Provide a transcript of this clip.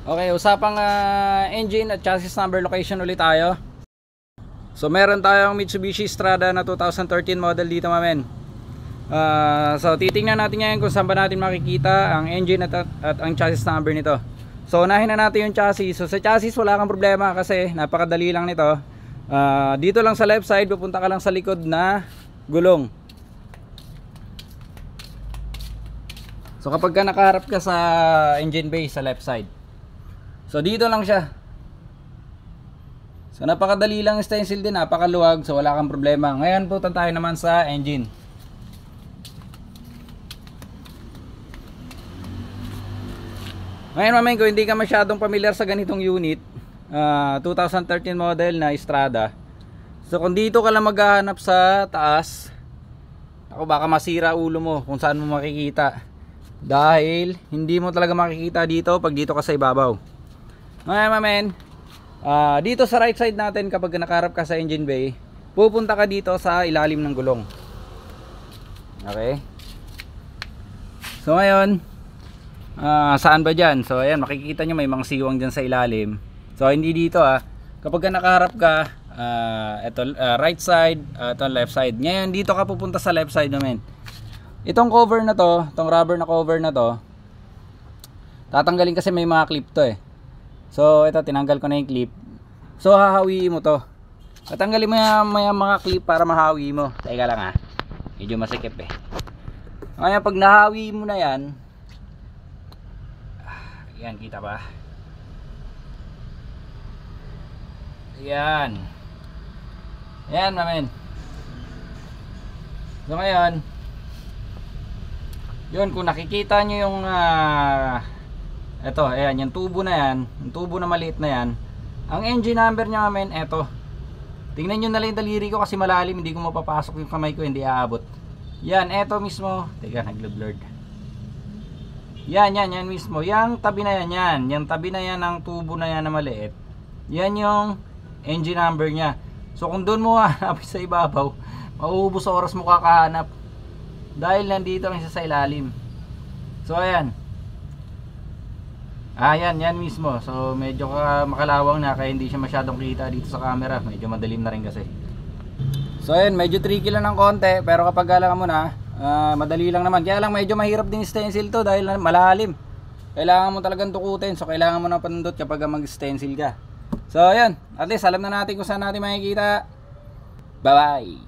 Okay, usapang engine at chassis number location ulit tayo. So meron tayong Mitsubishi Strada na 2013 model dito, mamen. So titingnan natin ngayon kung saan ba natin makikita ang engine at ang chassis number nito. So unahin na natin yung chassis. So sa chassis wala kang problema kasi napakadali lang nito. Dito lang sa left side, pupunta ka lang sa likod na gulong. So kapag ka nakaharap ka sa engine bay sa left side, so dito lang siya. So napakadali lang stencil din, napakaluwag, so wala kang problema. Ngayon punta tayo naman sa engine. Ngayon mamen, kung hindi ka masyadong familiar sa ganitong unit, 2013 model na Strada. So kung dito ka lang maghahanap sa taas, ako baka masira ulo mo kung saan mo makikita. Dahil hindi mo talaga makikita dito pag dito ka sa ibabaw. Ngayon mamen, dito sa right side natin, kapag nakaharap ka sa engine bay, pupunta ka dito sa ilalim ng gulong. Okay. So ngayon, saan ba dyan? So ayan, makikita nyo may mga siwang dyan sa ilalim. So hindi dito kapag nakaharap ka, ito right side, ito left side. Ngayon dito ka pupunta sa left side naman. Itong cover na to, itong rubber na cover na to, tatanggalin kasi may mga clip to So ito, tinanggal ko na yung clip. So hahawiin mo to. Tatanggalin mo yung mga clip para mahawi mo. Teka lang medyo masikip Ngayon pag nahawi mo na yan, yan, kita ba? Yan. Yan mamen. So ngayon, yun, kung nakikita nyo yung eto, ayan, yung tubo na yan, yung tubo na maliit na yan, ang engine number nya mamen, eto. Tingnan nyo na lang yung daliri ko kasi malalim, hindi ko mapapasok yung kamay ko, hindi aabot. Yan, eto mismo. Teka, naglo-blurred. Yan mismo. Yang tabi na yan, yung tabi na yan ng tubo na yan na maliit. Yan yung engine number nya. So kung doon mo hanap sa ibabaw, mauubos sa oras mo kakahanap. Dahil nandito lang siya sa ilalim. So ayan. Yan mismo. So medyo makalawang na, kaya hindi siya masyadong kita dito sa camera. Medyo madilim na rin kasi. So ayan, medyo tricky lang ng konti, pero kapag galang mo na, madali lang naman. Kaya lang medyo mahirap din stencil to dahil malalim. Kailangan mo talagang tukutin. So kailangan mo na panundot kapag mag-stencil ka. So ayan, at least alam na natin kung saan natin makikita. Bye bye.